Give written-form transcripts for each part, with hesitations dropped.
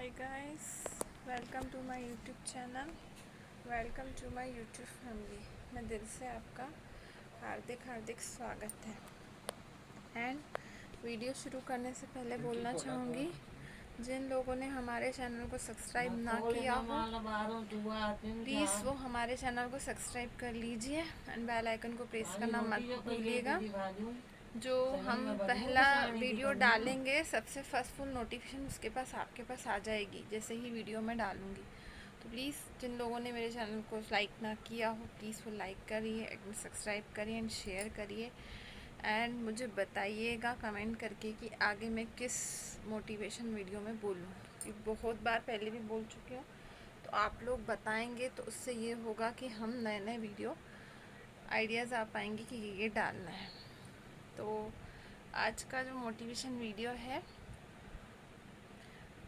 Hi guys, welcome to my YouTube channel. Welcome to my YouTube family. मैं दिल से आपका हार्दिक हार्दिक स्वागत है। एंड वीडियो शुरू करने से पहले बोलना चाहूँगी, जिन लोगों ने हमारे चैनल को सब्सक्राइब ना किया हो प्लीज़ वो हमारे चैनल को सब्सक्राइब कर लीजिए एंड बेल आइकन को प्रेस करना मत भूलिएगा। जो हम पहला वीडियो डालेंगे सबसे फर्स्ट फुल नोटिफिकेशन उसके पास आपके पास आ जाएगी जैसे ही वीडियो मैं डालूँगी। तो प्लीज़ जिन लोगों ने मेरे चैनल को लाइक ना किया हो प्लीज़ वो लाइक करिए एंड सब्सक्राइब करिए एंड शेयर करिए एंड मुझे बताइएगा कमेंट करके कि आगे मैं किस मोटिवेशन वीडियो में बोलूँ, क्योंकि बहुत बार पहले भी बोल चुकी हूँ। तो आप लोग बताएंगे तो उससे ये होगा कि हम नए नए वीडियो आइडियाज़ आ पाएंगे कि ये डालना है। तो आज का जो मोटिवेशन वीडियो है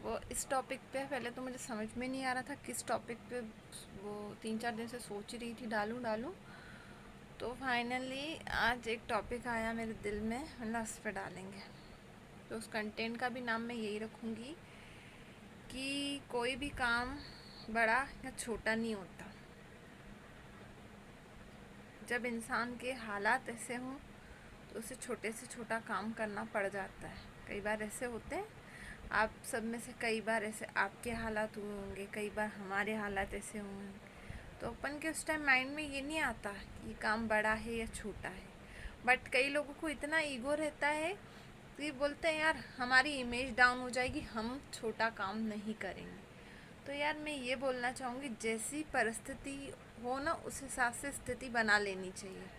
वो इस टॉपिक पे, पहले तो मुझे समझ में नहीं आ रहा था किस टॉपिक पे, वो 3-4 दिन से सोच रही थी डालूं। तो फाइनली आज एक टॉपिक आया मेरे दिल में, वरना उस पर डालेंगे। तो उस कंटेंट का भी नाम मैं यही रखूँगी कि कोई भी काम बड़ा या छोटा नहीं होता। जब इंसान के हालात ऐसे हों तो उसे छोटे से छोटा काम करना पड़ जाता है। कई बार ऐसे होते हैं, आप सब में से कई बार ऐसे आपके हालात हुए होंगे, कई बार हमारे हालात ऐसे हुए होंगे। तो अपन के उस टाइम माइंड में ये नहीं आता कि ये काम बड़ा है या छोटा है। बट कई लोगों को इतना ईगो रहता है कि बोलते हैं यार हमारी इमेज डाउन हो जाएगी, हम छोटा काम नहीं करेंगे। तो यार मैं ये बोलना चाहूँगी, जैसी परिस्थिति हो ना उस हिसाब से स्थिति बना लेनी चाहिए।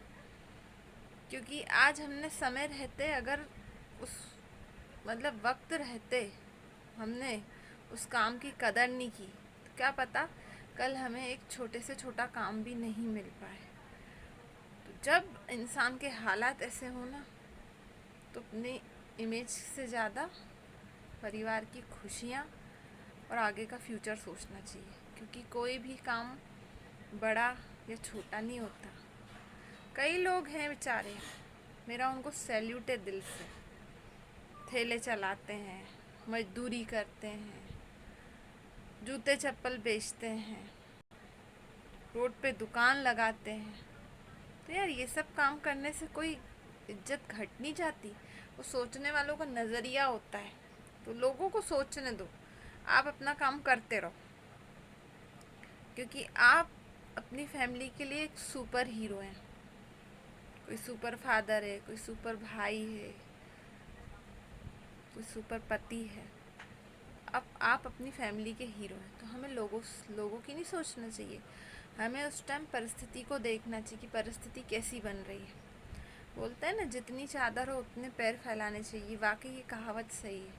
क्योंकि आज हमने समय रहते, अगर उस मतलब वक्त रहते हमने उस काम की कदर नहीं की तो क्या पता कल हमें एक छोटे से छोटा काम भी नहीं मिल पाए। तो जब इंसान के हालात ऐसे हो ना तो अपनी इमेज से ज़्यादा परिवार की खुशियाँ और आगे का फ्यूचर सोचना चाहिए। क्योंकि कोई भी काम बड़ा या छोटा नहीं होता। कई लोग हैं बेचारे, मेरा उनको सैल्यूट है दिल से, ठेले चलाते हैं, मजदूरी करते हैं, जूते चप्पल बेचते हैं, रोड पे दुकान लगाते हैं। तो यार ये सब काम करने से कोई इज्जत घट नहीं जाती। वो सोचने वालों का नज़रिया होता है। तो लोगों को सोचने दो, आप अपना काम करते रहो। क्योंकि आप अपनी फैमिली के लिए एक सुपर हीरो हैं। कोई सुपर फादर है, कोई सुपर भाई है, कोई सुपर पति है। अब आप अपनी फैमिली के हीरो हैं। तो हमें लोगों की नहीं सोचना चाहिए। हमें उस टाइम परिस्थिति को देखना चाहिए कि परिस्थिति कैसी बन रही है। बोलते हैं ना, जितनी चादर हो उतने पैर फैलाने चाहिए। वाकई ये कहावत सही है।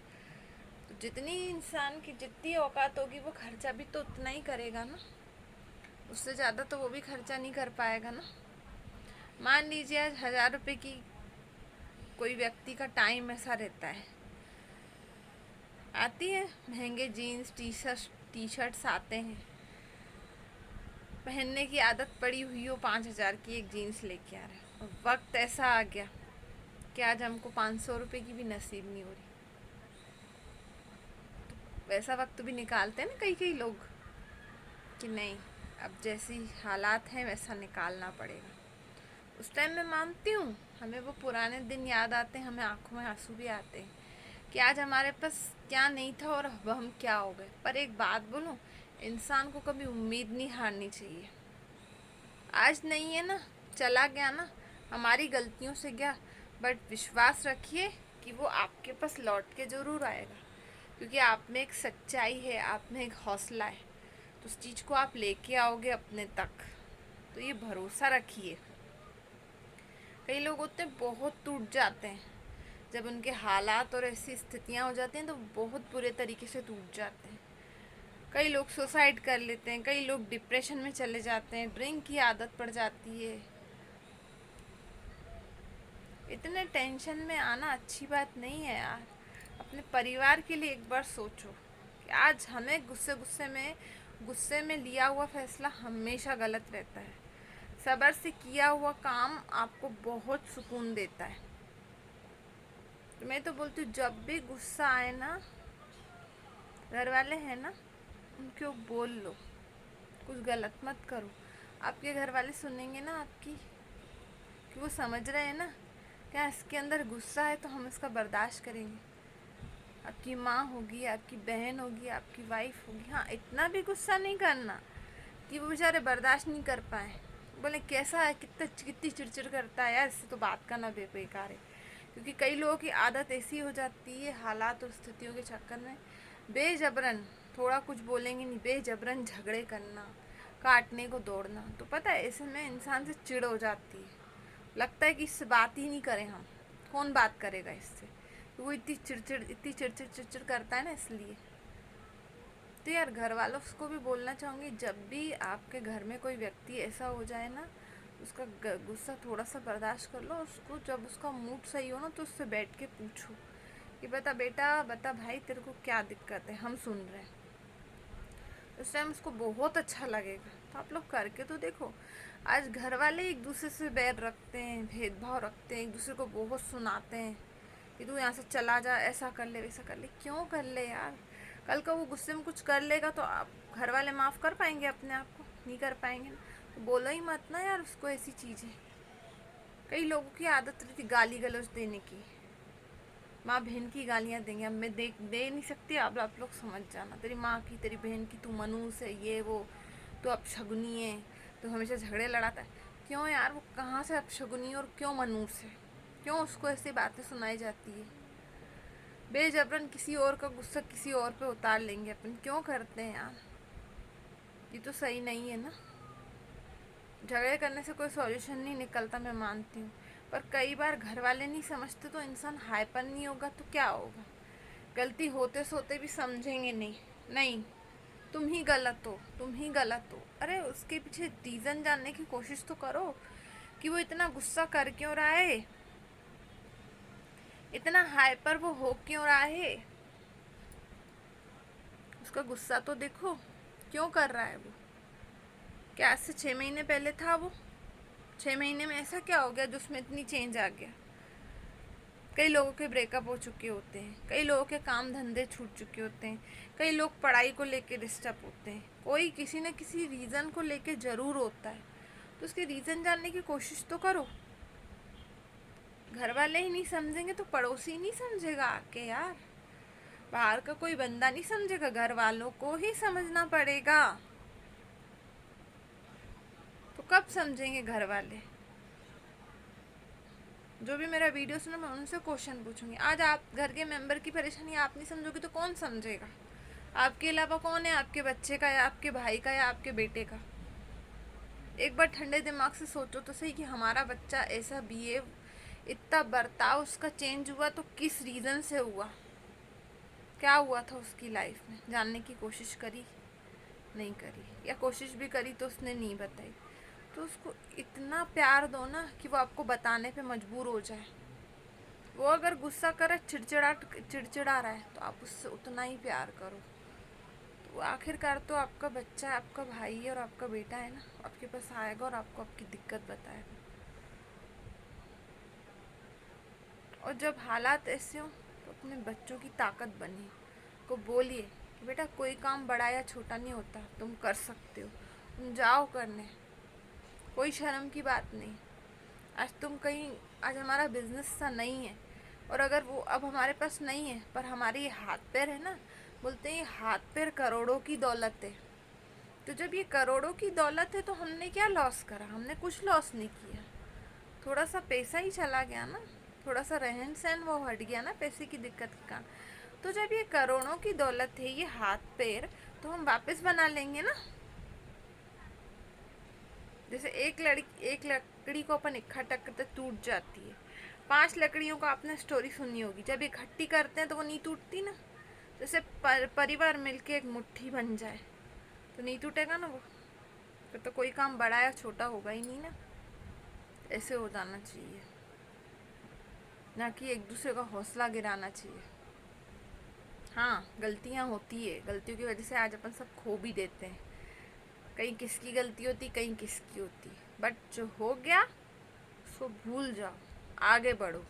तो जितनी इंसान की जितनी औकात होगी वो खर्चा भी तो उतना ही करेगा ना, उससे ज़्यादा तो वो भी खर्चा नहीं कर पाएगा ना। मान लीजिए आज 1000 रुपये की कोई व्यक्ति का टाइम ऐसा रहता है, आती है महंगे जीन्स टी शर्ट्स आते हैं, पहनने की आदत पड़ी हुई हो, 5000 की एक जीन्स लेके आ रहे हैं। और वक्त ऐसा आ गया कि आज हमको 500 रुपये की भी नसीब नहीं हो रही। तो वैसा वक्त भी निकालते हैं ना कई कई लोग कि नहीं, अब जैसी हालात हैं वैसा निकालना पड़ेगा। उस टाइम मैं मानती हूँ हमें वो पुराने दिन याद आते हैं, हमें आंखों में आंसू भी आते हैं कि आज हमारे पास क्या नहीं था और अब हम क्या हो गए। पर एक बात बोलूँ, इंसान को कभी उम्मीद नहीं हारनी चाहिए। आज नहीं है ना, चला गया ना, हमारी गलतियों से गया, बट विश्वास रखिए कि वो आपके पास लौट के ज़रूर आएगा। क्योंकि आप में एक सच्चाई है, आप में एक हौसला है, तो उस चीज़ को आप लेके आओगे अपने तक। तो ये भरोसा रखिए। कई लोग होते हैं बहुत टूट जाते हैं, जब उनके हालात और ऐसी स्थितियाँ हो जाती हैं तो बहुत बुरे तरीके से टूट जाते हैं। कई लोग सुसाइड कर लेते हैं, कई लोग डिप्रेशन में चले जाते हैं, ड्रिंक की आदत पड़ जाती है। इतने टेंशन में आना अच्छी बात नहीं है यार। अपने परिवार के लिए एक बार सोचो कि आज हमें गुस्से में लिया हुआ फैसला हमेशा गलत रहता है। सब्र से किया हुआ काम आपको बहुत सुकून देता है। तो मैं तो बोलती हूँ जब भी गुस्सा आए ना घर वाले हैं ना, उनको बोल लो, कुछ गलत मत करो। आपके घर वाले सुनेंगे ना आपकी, कि वो समझ रहे हैं ना क्या इसके अंदर गुस्सा है, तो हम इसका बर्दाश्त करेंगे। आपकी माँ होगी, आपकी बहन होगी, आपकी वाइफ होगी, हाँ इतना भी गुस्सा नहीं करना कि वो बेचारे बर्दाश्त नहीं कर पाए, बोले कैसा है, कितनी चिड़चिड़ करता है यार, इससे तो बात करना बेकार है। क्योंकि कई लोगों की आदत ऐसी हो जाती है हालात और स्थितियों के चक्कर में, बेजबरन, थोड़ा कुछ बोलेंगे नहीं, बेजबरन झगड़े करना, काटने को दौड़ना। तो पता है ऐसे में इंसान से चिढ़ हो जाती है, लगता है कि इससे बात ही नहीं करें हम, कौन बात करेगा इससे। तो वो इतनी चिड़चिड़ करता है ना, इसलिए। तो यार घर वालों को भी बोलना चाहूँगी, जब भी आपके घर में कोई व्यक्ति ऐसा हो जाए ना, उसका गुस्सा थोड़ा सा बर्दाश्त कर लो। उसको जब उसका मूड सही हो ना, तो उससे बैठ के पूछो कि बता बेटा, बता भाई, तेरे को क्या दिक्कत है, हम सुन रहे हैं। उस टाइम उसको बहुत अच्छा लगेगा। तो आप लोग करके तो देखो। आज घर वाले एक दूसरे से बैर रखते हैं, भेदभाव रखते हैं, एक दूसरे को बहुत सुनाते हैं कि तू यहाँ से चला जा, ऐसा कर ले, वैसा कर ले। क्यों कर ले यार, कल को वो गुस्से में कुछ कर लेगा तो आप घर वाले माफ़ कर पाएंगे अपने आप को? नहीं कर पाएंगे। तो बोलो ही मत ना यार उसको ऐसी चीज़ें। कई लोगों की आदत रहती गाली गलौज देने की, माँ बहन की गालियाँ देंगे, अब मैं दे नहीं सकती, अब आप लोग समझ जाना, तेरी माँ की, तेरी बहन की, तू मनूस है, ये वो, तो अपशगुनी है, तो हमेशा झगड़े लड़ाता है। क्यों यार, वो कहाँ से अपशगुनी और क्यों मनूस है? क्यों उसको ऐसी बातें सुनाई जाती है? बेजबरन किसी और का गुस्सा किसी और पे उतार लेंगे अपन, क्यों करते हैं यार? ये तो सही नहीं है ना। झगड़े करने से कोई सॉल्यूशन नहीं निकलता, मैं मानती हूँ, पर कई बार घर वाले नहीं समझते तो इंसान हाइपर नहीं होगा तो क्या होगा? गलती होते सोते भी समझेंगे नहीं, नहीं तुम ही गलत हो, तुम ही गलत हो। अरे उसके पीछे रीज़न जानने की कोशिश तो करो कि वो इतना गुस्सा कर क्यों रहा है, इतना हाइपर वो हो क्यों रहा है। उसका गुस्सा तो देखो, क्यों कर रहा है वो? क्या आज से 6 महीने पहले था वो? 6 महीने में ऐसा क्या हो गया जो उसमें इतनी चेंज आ गया? कई लोगों के ब्रेकअप हो चुके होते हैं, कई लोगों के काम धंधे छूट चुके होते हैं, कई लोग पढ़ाई को लेके डिस्टर्ब होते हैं। कोई किसी न किसी रीज़न को लेके ज़रूर होता है, तो उसके रीज़न जानने की कोशिश तो करो। घर वाले ही नहीं समझेंगे तो पड़ोसी नहीं समझेगा आके यार, बाहर का कोई बंदा नहीं समझेगा, घर वालों को ही समझना पड़ेगा। तो कब समझेंगे घर वाले? जो भी मेरा वीडियो सुना मैं उनसे क्वेश्चन पूछूंगी। आज आप घर के मेंबर की परेशानी आप नहीं समझोगे तो कौन समझेगा? आपके अलावा कौन है आपके बच्चे का, या आपके भाई का, या आपके बेटे का? एक बार ठंडे दिमाग से सोचो तो सही कि हमारा बच्चा ऐसा बिहेव, इतना बर्ताव उसका चेंज हुआ तो किस रीज़न से हुआ, क्या हुआ था उसकी लाइफ में? जानने की कोशिश करी? नहीं करी, या कोशिश भी करी तो उसने नहीं बताई। तो उसको इतना प्यार दो ना कि वो आपको बताने पे मजबूर हो जाए। वो अगर गुस्सा करे, चिड़चिड़ा रहा है, तो आप उससे उतना ही प्यार करो। तो आखिरकार तो आपका बच्चा है, आपका भाई है और आपका बेटा है ना, आपके पास आएगा और आपको आपकी दिक्कत बताएगा। और जब हालात ऐसे हो तो अपने बच्चों की ताकत बनिए, को बोलिए कि बेटा कोई काम बड़ा या छोटा नहीं होता, तुम कर सकते हो, तुम जाओ करने, कोई शर्म की बात नहीं। आज तुम कहीं, आज हमारा बिजनेस सा नहीं है, और अगर वो अब हमारे पास नहीं है पर हमारे ये हाथ पैर है ना, बोलते हैं ये हाथ पैर करोड़ों की दौलत है। तो जब ये करोड़ों की दौलत है तो हमने क्या लॉस करा? हमने कुछ लॉस नहीं किया, थोड़ा सा पैसा ही चला गया ना, थोड़ा सा रहन सहन वो हट गया ना पैसे की दिक्कत के कारण। तो जब ये करोड़ों की दौलत है, ये हाथ पैर, तो हम वापस बना लेंगे ना। जैसे एक लकड़ी को अपन इकट्ठा करते टूट जाती है, 5 लकड़ियों का आपने स्टोरी सुनी होगी, जब इकट्ठी करते हैं तो वो नहीं टूटती ना। जैसे परिवार मिलके एक मुट्ठी बन जाए तो नहीं टूटेगा ना वो, फिर तो कोई काम बड़ा या छोटा होगा ही नहीं ना। ऐसे हो जाना चाहिए, ना कि एक दूसरे का हौसला गिराना चाहिए। हाँ गलतियाँ होती है, गलतियों की वजह से आज अपन सब खो भी देते हैं, कहीं किसकी गलती होती, कहीं किसकी होती, बट जो हो गया उसको भूल जाओ, आगे बढ़ो।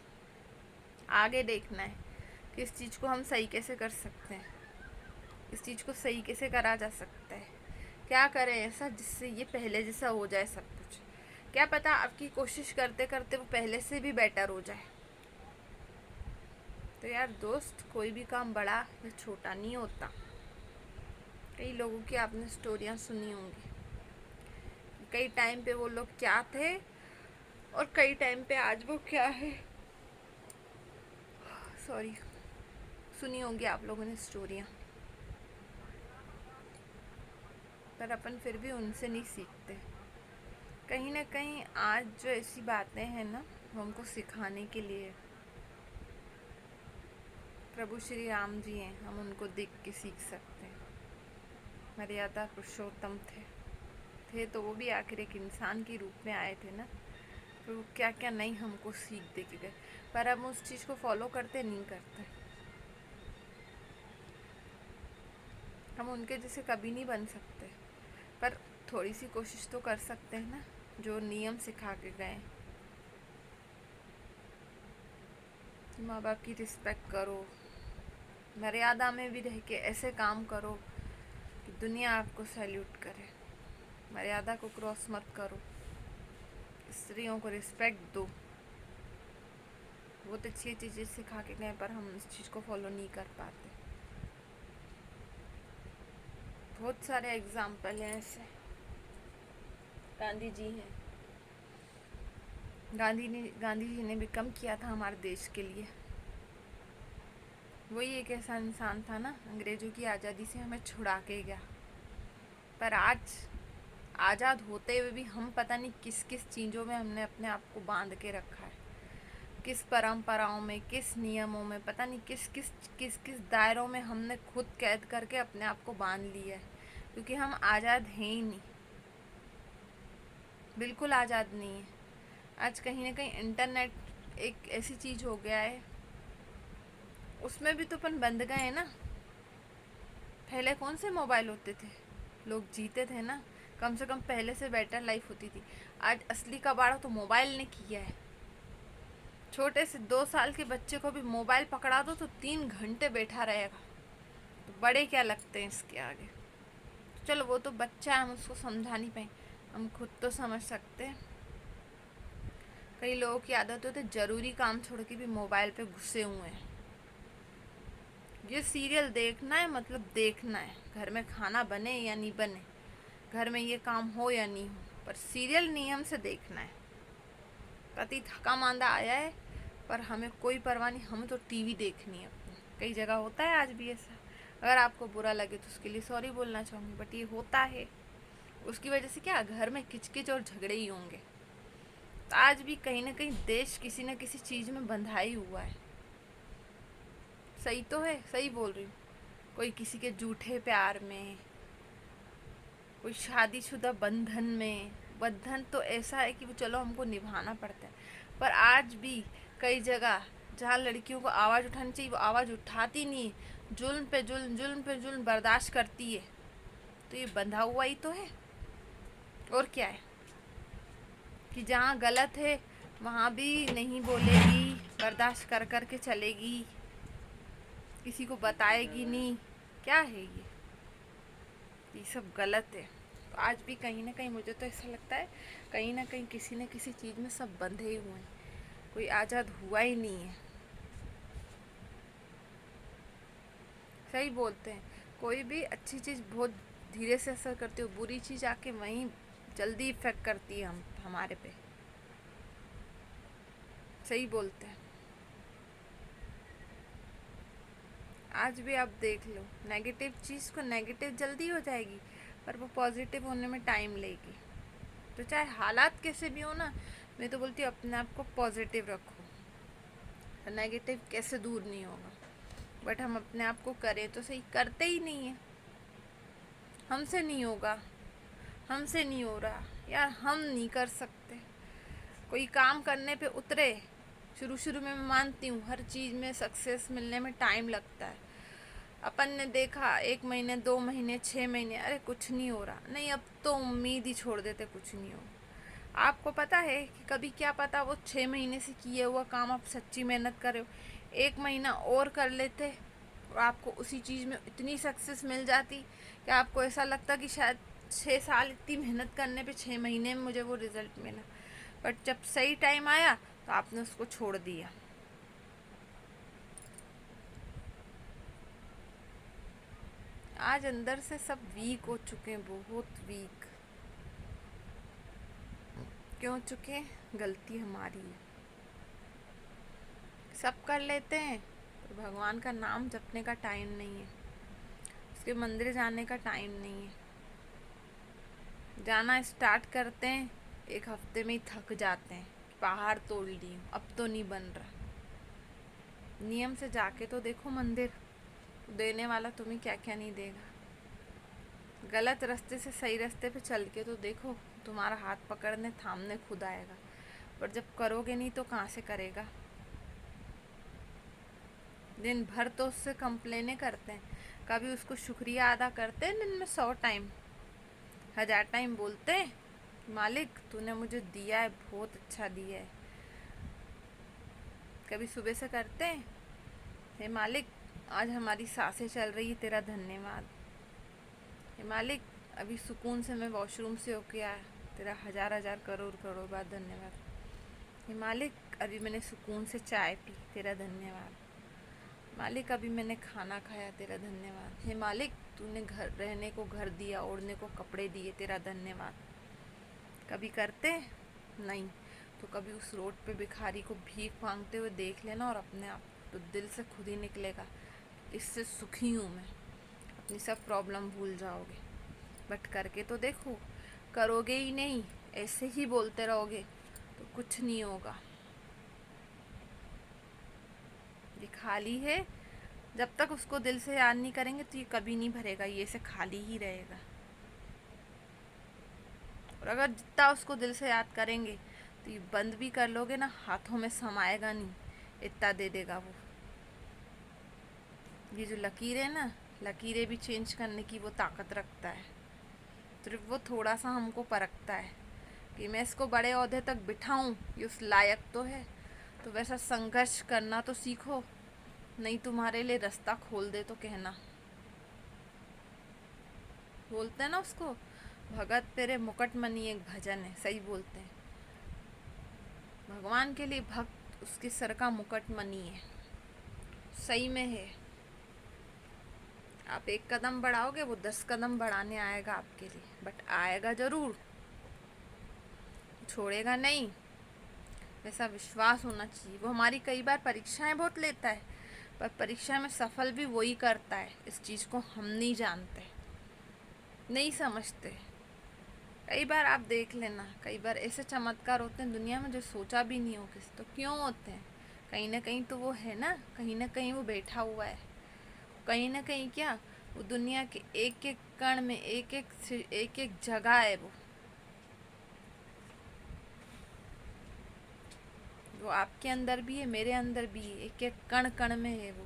आगे देखना है किस चीज़ को हम सही कैसे कर सकते हैं। इस चीज़ को सही कैसे करा जा सकता है, क्या करें ऐसा जिससे ये पहले जैसा हो जाए सब कुछ। क्या पता आपकी कोशिश करते करते वो पहले से भी बेटर हो जाए। तो यार दोस्त, कोई भी काम बड़ा या छोटा नहीं होता। कई लोगों की आपने स्टोरियाँ सुनी होंगी, कई टाइम पे वो लोग क्या थे और कई टाइम पे आज वो क्या है। सॉरी, सुनी होंगी आप लोगों ने स्टोरियाँ, पर अपन फिर भी उनसे नहीं सीखते। कहीं ना कहीं आज जो ऐसी बातें हैं ना, वो हमको सिखाने के लिए प्रभु श्री राम जी हैं, हम उनको देख के सीख सकते हैं। मर्यादा पुरुषोत्तम थे तो वो भी आखिर एक इंसान के रूप में आए थे ना, तो क्या क्या नहीं हमको सीख दे के गए, पर हम उस चीज़ को फॉलो करते नहीं करते। हम उनके जैसे कभी नहीं बन सकते, पर थोड़ी सी कोशिश तो कर सकते हैं ना, जो नियम सिखा के गए। माँ बाप की रिस्पेक्ट करो, मर्यादा में भी रह के ऐसे काम करो कि दुनिया आपको सैल्यूट करे। मर्यादा को क्रॉस मत करो, स्त्रियों को रिस्पेक्ट दो। बहुत अच्छी चीज़ें सिखा के गए, पर हम इस चीज़ को फॉलो नहीं कर पाते। बहुत सारे एग्जाम्पल हैं ऐसे। गांधी जी हैं, गांधी जी ने भी कम किया था हमारे देश के लिए। वही एक ऐसा इंसान था ना, अंग्रेजों की आज़ादी से हमें छुड़ा के गया। पर आज आज़ाद होते हुए भी हम पता नहीं किस किस चीज़ों में हमने अपने आप को बांध के रखा है, किस परंपराओं में, किस नियमों में, पता नहीं किस किस दायरों में हमने खुद कैद करके अपने आप को बांध लिया है, क्योंकि हम आज़ाद हैं ही नहीं, बिल्कुल आज़ाद नहीं है। आज कहीं ना कहीं इंटरनेट एक ऐसी चीज़ हो गया है, उसमें भी तो अपन बंद गए हैं ना। पहले कौन से मोबाइल होते थे, लोग जीते थे ना, कम से कम पहले से बेटर लाइफ होती थी। आज असली कबाड़ा तो मोबाइल ने किया है। छोटे से 2 साल के बच्चे को भी मोबाइल पकड़ा दो तो 3 घंटे बैठा रहेगा, तो बड़े क्या लगते हैं इसके आगे। तो चलो वो तो बच्चा है, हम उसको समझा नहीं पाए, हम खुद तो समझ सकते हैं। कई लोगों की आदत होती है ज़रूरी काम छोड़ के भी मोबाइल पे घुसे हुए हैं। ये सीरियल देखना है मतलब देखना है, घर में खाना बने या नहीं बने, घर में ये काम हो या नहीं हो, पर सीरियल नियम से देखना है। पति थका मांदा आया है, पर हमें कोई परवाह नहीं, हमें तो टीवी देखनी है अपनी। कई जगह होता है आज भी ऐसा। अगर आपको बुरा लगे तो उसके लिए सॉरी बोलना चाहूँगी, बट ये होता है। उसकी वजह से क्या, घर में किचकिच और झगड़े ही होंगे। तो आज भी कहीं ना कहीं देश किसी न किसी चीज़ में बंधा ही हुआ है। सही तो है, सही बोल रही हूँ। कोई किसी के झूठे प्यार में, कोई शादीशुदा बंधन में। बंधन तो ऐसा है कि वो चलो हमको निभाना पड़ता है, पर आज भी कई जगह जहाँ लड़कियों को आवाज़ उठानी चाहिए वो आवाज़ उठाती नहीं, जुल्म पे जुल्म, जुल्म पे जुल्म बर्दाश्त करती है। तो ये बंधा हुआ ही तो है, और क्या है। कि जहाँ गलत है वहाँ भी नहीं बोलेगी, बर्दाश्त कर कर के चलेगी, किसी को बताएगी नहीं। क्या है ये सब गलत है। तो आज भी कहीं ना कहीं मुझे तो ऐसा लगता है, कहीं ना कहीं किसी न किसी चीज़ में सब बंधे ही हुए हैं, कोई आज़ाद हुआ ही नहीं है। सही बोलते हैं, कोई भी अच्छी चीज़ बहुत धीरे से असर करती हो, बुरी चीज़ आके वहीं जल्दी इफेक्ट करती है हमारे पे। सही बोलते हैं। आज भी आप देख लो, नेगेटिव चीज़ को नेगेटिव जल्दी हो जाएगी, पर वो पॉजिटिव होने में टाइम लेगी। तो चाहे हालात कैसे भी हो ना, मैं तो बोलती हूँ अपने आप को पॉजिटिव रखो। नेगेटिव कैसे दूर नहीं होगा, बट हम अपने आप को करें तो सही, करते ही नहीं है। हमसे नहीं होगा, हमसे नहीं हो रहा यार, हम नहीं कर सकते। कोई काम करने पे उतरे, शुरू शुरू में मैं मानती हूँ हर चीज़ में सक्सेस मिलने में टाइम लगता है। अपन ने देखा 1 महीने, 2 महीने, 6 महीने, अरे कुछ नहीं हो रहा, नहीं अब तो उम्मीद ही छोड़ देते, कुछ नहीं हो। आपको पता है कि कभी क्या पता वो 6 महीने से किए हुआ काम आप सच्ची मेहनत कर रहे हो, 1 महीना और कर लेते, और आपको उसी चीज़ में इतनी सक्सेस मिल जाती कि आपको ऐसा लगता कि शायद 6 साल इतनी मेहनत करने पे 6 महीने में मुझे वो रिज़ल्ट मिला, बट जब सही टाइम आया तो आपने उसको छोड़ दिया। आज अंदर से सब वीक हो चुके हैं, बहुत वीक। क्यों चुके? गलती हमारी है। सब कर लेते हैं तो भगवान का नाम जपने का टाइम नहीं है, उसके मंदिर जाने का टाइम नहीं है। जाना स्टार्ट करते हैं, 1 हफ्ते में ही थक जाते हैं, पहाड़ तोड़ ली, अब तो नहीं बन रहा। नियम से जाके तो देखो मंदिर, देने वाला तुम्हें क्या क्या नहीं देगा। गलत रास्ते से सही रास्ते पे चल के तो देखो, तुम्हारा हाथ पकड़ने थामने खुद आएगा, पर जब करोगे नहीं तो कहाँ से करेगा। दिन भर तो उससे कंप्लेने करते हैं, कभी उसको शुक्रिया अदा करते हैं। दिन में 100 टाइम 1000 टाइम बोलते हैं, मालिक तूने मुझे दिया है, बहुत अच्छा दिया है। कभी सुबह से करते हैं, हे मालिक आज हमारी सांसें चल रही है, तेरा धन्यवाद। हे मालिक अभी सुकून से मैं वॉशरूम से होके आया, तेरा हजार हजार करोड़ करोड़ बार धन्यवाद। हे मालिक अभी मैंने सुकून से चाय पी, तेरा धन्यवाद। मालिक अभी मैंने खाना खाया, तेरा धन्यवाद। हे मालिक तूने घर रहने को घर दिया, ओढ़ने को कपड़े दिए, तेरा धन्यवाद। कभी करते नहीं तो कभी उस रोड पे भिखारी को भीख मांगते हुए देख लेना, और अपने आप तो दिल से खुद ही निकलेगा, इससे सुखी हूँ मैं। अपनी सब प्रॉब्लम भूल जाओगे। बट करके तो देखो, करोगे ही नहीं, ऐसे ही बोलते रहोगे तो कुछ नहीं होगा। ये खाली है, जब तक उसको दिल से याद नहीं करेंगे तो ये कभी नहीं भरेगा, ये से खाली ही रहेगा। और अगर जितना उसको दिल से याद करेंगे तो ये बंद भी कर लोगे ना, हाथों में समाएगा नहीं, इतना दे देगा वो। ये जो लकीर है ना, लकीरें भी चेंज करने की वो ताकत रखता है। सिर्फ वो थोड़ा सा हमको परखता है कि मैं इसको बड़े ओहदे तक बिठाऊं, ये उस लायक तो है। तो वैसा संघर्ष करना तो सीखो, नहीं तुम्हारे लिए रास्ता खोल दे तो कहना। बोलते हैं ना उसको, भगत तेरे मुकुट मनी, एक भजन है, सही बोलते हैं। भगवान के लिए भक्त उसके सर का मुकुट मनी है, सही में है। आप 1 कदम बढ़ाओगे, वो 10 कदम बढ़ाने आएगा आपके लिए, बट आएगा जरूर, छोड़ेगा नहीं। वैसा विश्वास होना चाहिए। वो हमारी कई बार परीक्षाएं बहुत लेता है, पर परीक्षा में सफल भी वही करता है। इस चीज़ को हम नहीं जानते, नहीं समझते। कई बार आप देख लेना, कई बार ऐसे चमत्कार होते हैं दुनिया में जो सोचा भी नहीं हो किसी। तो क्यों होते हैं? कहीं ना कहीं तो वो है ना, कहीं ना कहीं वो बैठा हुआ है। कहीं ना कहीं क्या, वो दुनिया के एक एक कण में, एक एक जगह है वो आपके अंदर भी है, मेरे अंदर भी है, एक एक कण कण में है वो।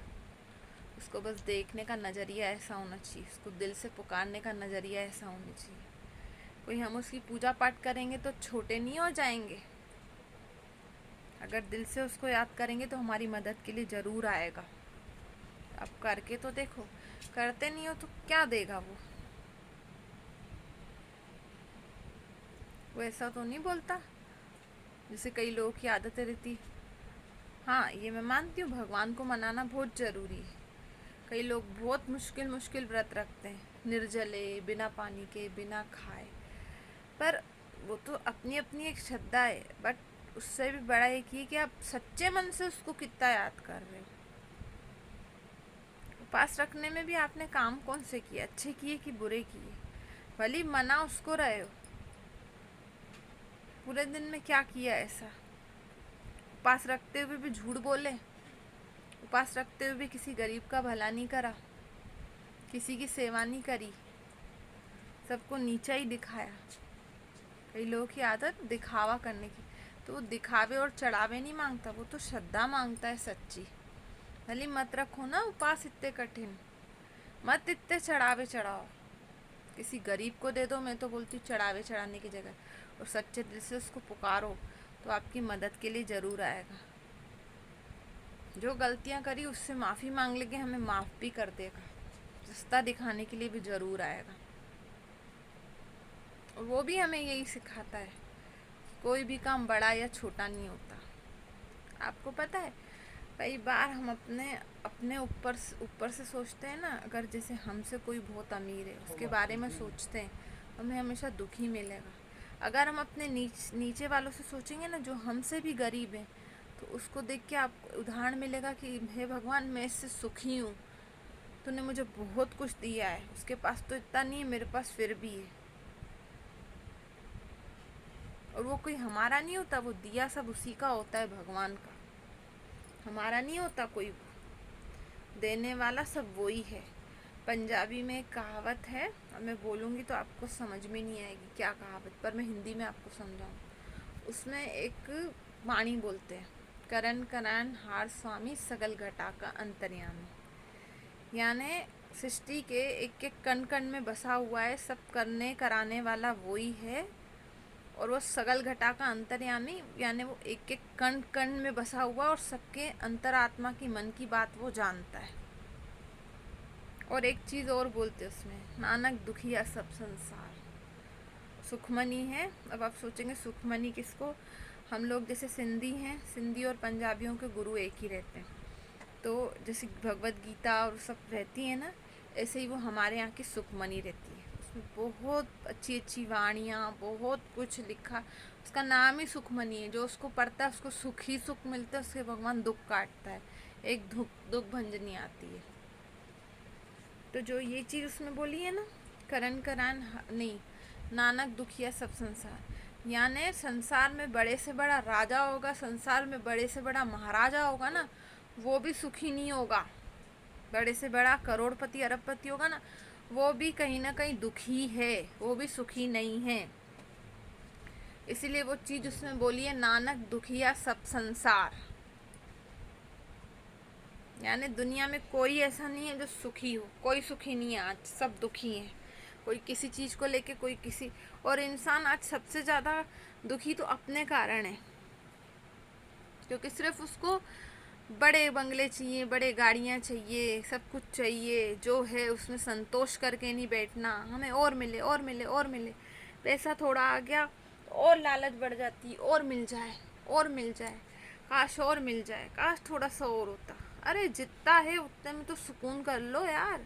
उसको बस देखने का नज़रिया ऐसा होना चाहिए, उसको दिल से पुकारने का नज़रिया ऐसा होना चाहिए। कोई हम उसकी पूजा पाठ करेंगे तो छोटे नहीं हो जाएंगे। अगर दिल से उसको याद करेंगे तो हमारी मदद के लिए ज़रूर आएगा। अब करके तो देखो, करते नहीं हो तो क्या देगा वो ऐसा तो नहीं बोलता जैसे कई लोगों की आदतें रहती। हाँ, ये मैं मानती हूँ, भगवान को मनाना बहुत ज़रूरी है। कई लोग बहुत मुश्किल मुश्किल व्रत रखते हैं, निर्जले, बिना पानी के, बिना खाए। पर वो तो अपनी अपनी एक श्रद्धा है, बट उससे भी बड़ा एक ही कि आप सच्चे मन से उसको कितना याद कर रहे हो। उपास रखने में भी आपने काम कौन से किए, अच्छे किए कि बुरे किए? भली मना उसको रहे हो, पूरे दिन में क्या किया ऐसा? उपास रखते हुए भी झूठ बोले, उपास रखते हुए भी किसी गरीब का भला नहीं करा, किसी की सेवा नहीं करी, सबको नीचा ही दिखाया। कई लोगों की आदत दिखावा करने की, तो वो दिखावे और चढ़ावे नहीं मांगता, वो तो श्रद्धा मांगता है सच्ची। भली मत रखो ना उपास इतने कठिन, मत इतने चढ़ावे चढ़ाओ, किसी गरीब को दे दो। मैं तो बोलती हूँ चढ़ावे चढ़ाने की जगह, और सच्चे दिल से उसको पुकारो तो आपकी मदद के लिए ज़रूर आएगा। जो गलतियां करी उससे माफ़ी मांग लेंगे, हमें माफ़ भी कर देगा, रास्ता दिखाने के लिए भी ज़रूर आएगा। और वो भी हमें यही सिखाता है, कोई भी काम बड़ा या छोटा नहीं होता। आपको पता है, कई बार हम अपने अपने ऊपर से सोचते हैं ना, अगर जैसे हमसे कोई बहुत अमीर है उसके बारे में सोचते हैं, हमें हमेशा दुख ही मिलेगा। अगर हम अपने नीचे वालों से सोचेंगे ना, जो हमसे भी गरीब हैं, तो उसको देख के आपको उदाहरण मिलेगा कि हे भगवान, मैं इससे सुखी हूँ, तूने मुझे बहुत कुछ दिया है, उसके पास तो इतना नहीं है, मेरे पास फिर भी है। और वो कोई हमारा नहीं होता, वो दिया सब उसी का होता है, भगवान का, हमारा नहीं होता कोई, देने वाला सब वही है। पंजाबी में एक कहावत है, अब मैं बोलूँगी तो आपको समझ में नहीं आएगी क्या कहावत, पर मैं हिंदी में आपको समझाऊँ। उसमें एक वाणी बोलते हैं, करण करण हार स्वामी सगल घटा का अंतर्यामी। यानी सृष्टि के एक एक कण कण में बसा हुआ है, सब करने कराने वाला वही है। और वो सगल घटा का अंतर्यामी, यानी वो एक एक कण कण में बसा हुआ और सबके अंतरात्मा की मन की बात वो जानता है। और एक चीज़ और बोलते उसमें, नानक दुखिया सब संसार। सुखमनी है। अब आप सोचेंगे सुखमनी किसको, हम लोग जैसे सिंधी हैं, सिंधी और पंजाबियों के गुरु एक ही रहते हैं, तो जैसे भगवत गीता और सब रहती है ना, ऐसे ही वो हमारे यहाँ की सुखमनी रहती है। उसमें बहुत अच्छी अच्छी वाणियाँ, बहुत कुछ लिखा, उसका नाम ही सुखमनी है। जो उसको पढ़ता है उसको सुख ही सुख मिलता है, उसके भगवान दुख काटता है, एक दुख भंजनी आती है। तो जो ये चीज़ उसमें बोली है ना, करण करान नहीं, नानक दुखिया सब संसार, यानी संसार में बड़े से बड़ा राजा होगा, संसार में बड़े से बड़ा महाराजा होगा ना, वो भी सुखी नहीं होगा। बड़े से बड़ा करोड़पति अरबपति होगा ना, वो भी कहीं ना कहीं दुखी है, वो भी सुखी नहीं है। इसीलिए वो चीज़ उसमें बोली है, नानक दुखिया सब संसार, यानी दुनिया में कोई ऐसा नहीं है जो सुखी हो, कोई सुखी नहीं है आज, सब दुखी हैं। कोई किसी चीज़ को लेके, कोई किसी, और इंसान आज सबसे ज़्यादा दुखी तो अपने कारण है, क्योंकि सिर्फ उसको बड़े बंगले चाहिए, बड़े गाड़ियाँ चाहिए, सब कुछ चाहिए, जो है उसमें संतोष करके नहीं बैठना, हमें और मिले और मिले और मिले। पैसा थोड़ा आ गया तो और लालच बढ़ जाती, और मिल जाए और मिल जाए, काश और मिल जाए, काश थोड़ा सा और होता। अरे जितना है उतने में तो सुकून कर लो यार,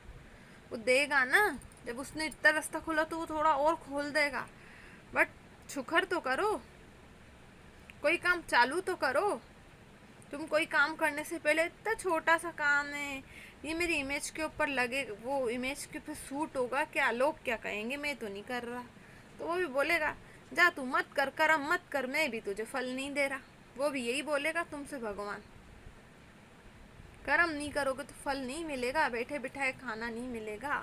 वो देगा ना, जब उसने इतना रास्ता खोला तो वो थोड़ा और खोल देगा, बट शुक्र तो करो, कोई काम चालू तो करो। तुम कोई काम करने से पहले, इतना छोटा सा काम है, ये मेरी इमेज के ऊपर लगे, वो इमेज के ऊपर सूट होगा क्या, लोग क्या कहेंगे, मैं तो नहीं कर रहा, तो वो भी बोलेगा जा तू मत कर, कर्म मत कर, मैं भी तुझे फल नहीं दे रहा। वो भी यही बोलेगा तुमसे भगवान, कर्म नहीं करोगे तो फल नहीं मिलेगा, बैठे बिठाए खाना नहीं मिलेगा,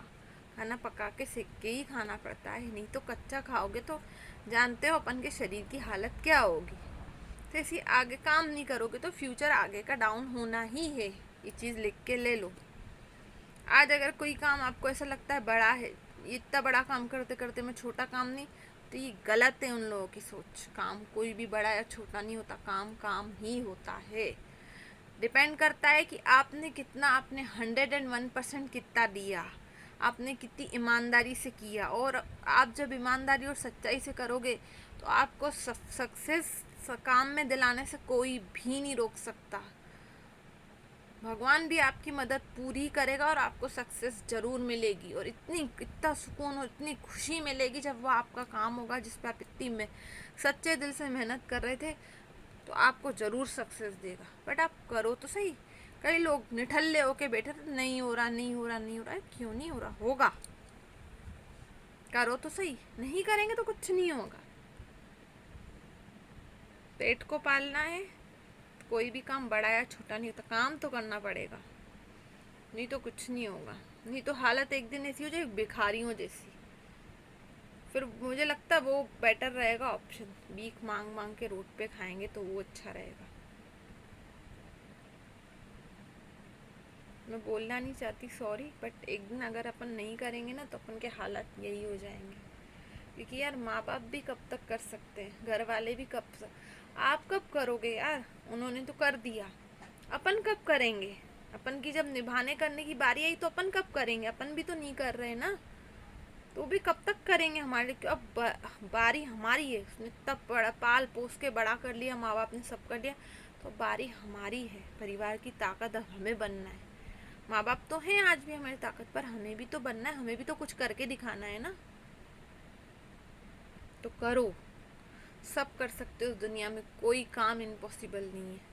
खाना पका के सेक के ही खाना पड़ता है, नहीं तो कच्चा खाओगे तो जानते हो अपन के शरीर की हालत क्या होगी। तो इसी आगे काम नहीं करोगे तो फ्यूचर आगे का डाउन होना ही है, ये चीज़ लिख के ले लो। आज अगर कोई काम आपको ऐसा लगता है बड़ा है, इतना बड़ा काम करते करते मैं छोटा काम नहीं, तो ये गलत है उन लोगों की सोच। काम कोई भी बड़ा या छोटा नहीं होता, काम काम ही होता है। डिपेंड करता है कि आपने कितना, आपने 101% कितना दिया, आपने कितनी ईमानदारी से किया। और आप जब ईमानदारी और सच्चाई से करोगे तो आपको सक्सेस काम में दिलाने से कोई भी नहीं रोक सकता। भगवान भी आपकी मदद पूरी करेगा और आपको सक्सेस ज़रूर मिलेगी, और इतना सुकून और इतनी खुशी मिलेगी जब वो आपका काम होगा जिस पे आप इतनी में सच्चे दिल से मेहनत कर रहे थे, तो आपको ज़रूर सक्सेस देगा। बट आप करो तो सही। कई लोग निठल्ले होके बैठे थे, नहीं हो रहा नहीं हो रहा नहीं हो रहा, क्यों नहीं हो रहा, होगा, करो तो सही। नहीं करेंगे तो कुछ नहीं होगा। पेट को पालना है, कोई भी काम बड़ा या छोटा नहीं होता, काम तो करना पड़ेगा, नहीं तो कुछ नहीं होगा। नहीं तो हालत एक दिन ऐसी हो जाए भिखारियों जैसी, फिर मुझे लगता है वो बेटर रहेगा ऑप्शन, भीख मांग मांग के रोड पे खाएंगे तो वो अच्छा रहेगा। मैं बोलना नहीं चाहती, सॉरी, बट एक दिन अगर अपन नहीं करेंगे ना तो अपन के हालत यही हो जाएंगे। क्योंकि यार माँ बाप भी कब तक कर सकते हैं, घर वाले भी आप कब करोगे यार, उन्होंने तो कर दिया, अपन कब करेंगे? अपन की जब निभाने करने की बारी आई तो अपन कब करेंगे? अपन भी तो नहीं कर रहे ना, तो भी कब तक करेंगे हमारे? अब बारी हमारी है, उसने तब बड़ा पाल पोस के बड़ा कर लिया, माँ बाप ने सब कर लिया, तो बारी हमारी है। परिवार की ताकत अब हमें बनना है। माँ बाप तो हैं आज भी हमारी ताकत, पर हमें भी तो बनना है, हमें भी तो कुछ करके दिखाना है ना। तो करो, सब कर सकते हो दुनिया में, कोई काम इम्पॉसिबल नहीं है।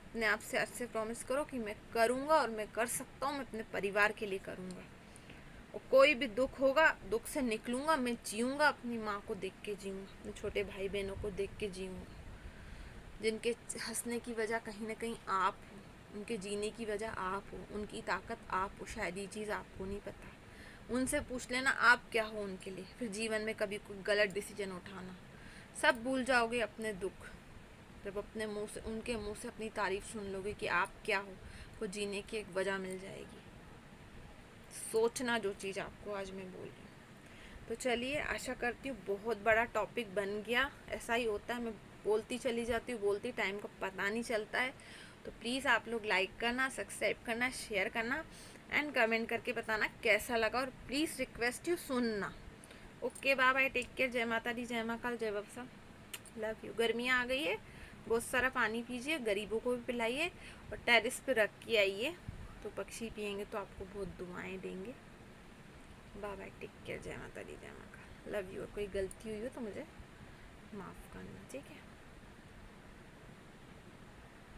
अपने आप से आज से प्रॉमिस करो कि मैं करूँगा और मैं कर सकता हूँ, मैं अपने परिवार के लिए करूँगा। और कोई भी दुख होगा, दुख से निकलूँगा, मैं जीऊँगा, अपनी माँ को देख के जीऊँगा, अपने छोटे भाई बहनों को देख के जीऊँगा, जिनके हंसने की वजह कहीं ना कहीं आप हो, उनके जीने की वजह आप हो, उनकी ताकत आप हो। शायद ये चीज़ आपको नहीं पता, उनसे पूछ लेना आप क्या हो उनके लिए। फिर जीवन में कभी कोई गलत डिसीजन उठाना, सब भूल जाओगे अपने दुख, जब अपने मुंह से, उनके मुंह से अपनी तारीफ सुन लोगे कि आप क्या हो, वो जीने की एक वजह मिल जाएगी। सोचना जो चीज़ आपको आज मैं बोल रही हूँ। तो चलिए, आशा करती हूँ बहुत बड़ा टॉपिक बन गया, ऐसा ही होता है, मैं बोलती चली जाती हूँ, बोलती टाइम का पता नहीं चलता है। तो प्लीज़ आप लोग लाइक करना, सब्सक्राइब करना, शेयर करना एंड कमेंट करके बताना कैसा लगा, और प्लीज़ रिक्वेस्ट यू सुनना। Okay, bye bye, take care, जय माता दी, जय महाकाल, जय बक्सा, लव यू। गर्मियाँ आ गई है, बहुत सारा पानी पीजिए, गरीबों को भी पिलाइए, और टेरिस पे रख के आइए, तो पक्षी पियेंगे तो आपको बहुत दुआएं देंगे। बाय बाय, टेक केयर, जय माता दी, जय महाकाल, लव यू। और कोई गलती हुई हो तो मुझे माफ़ करना, ठीक है।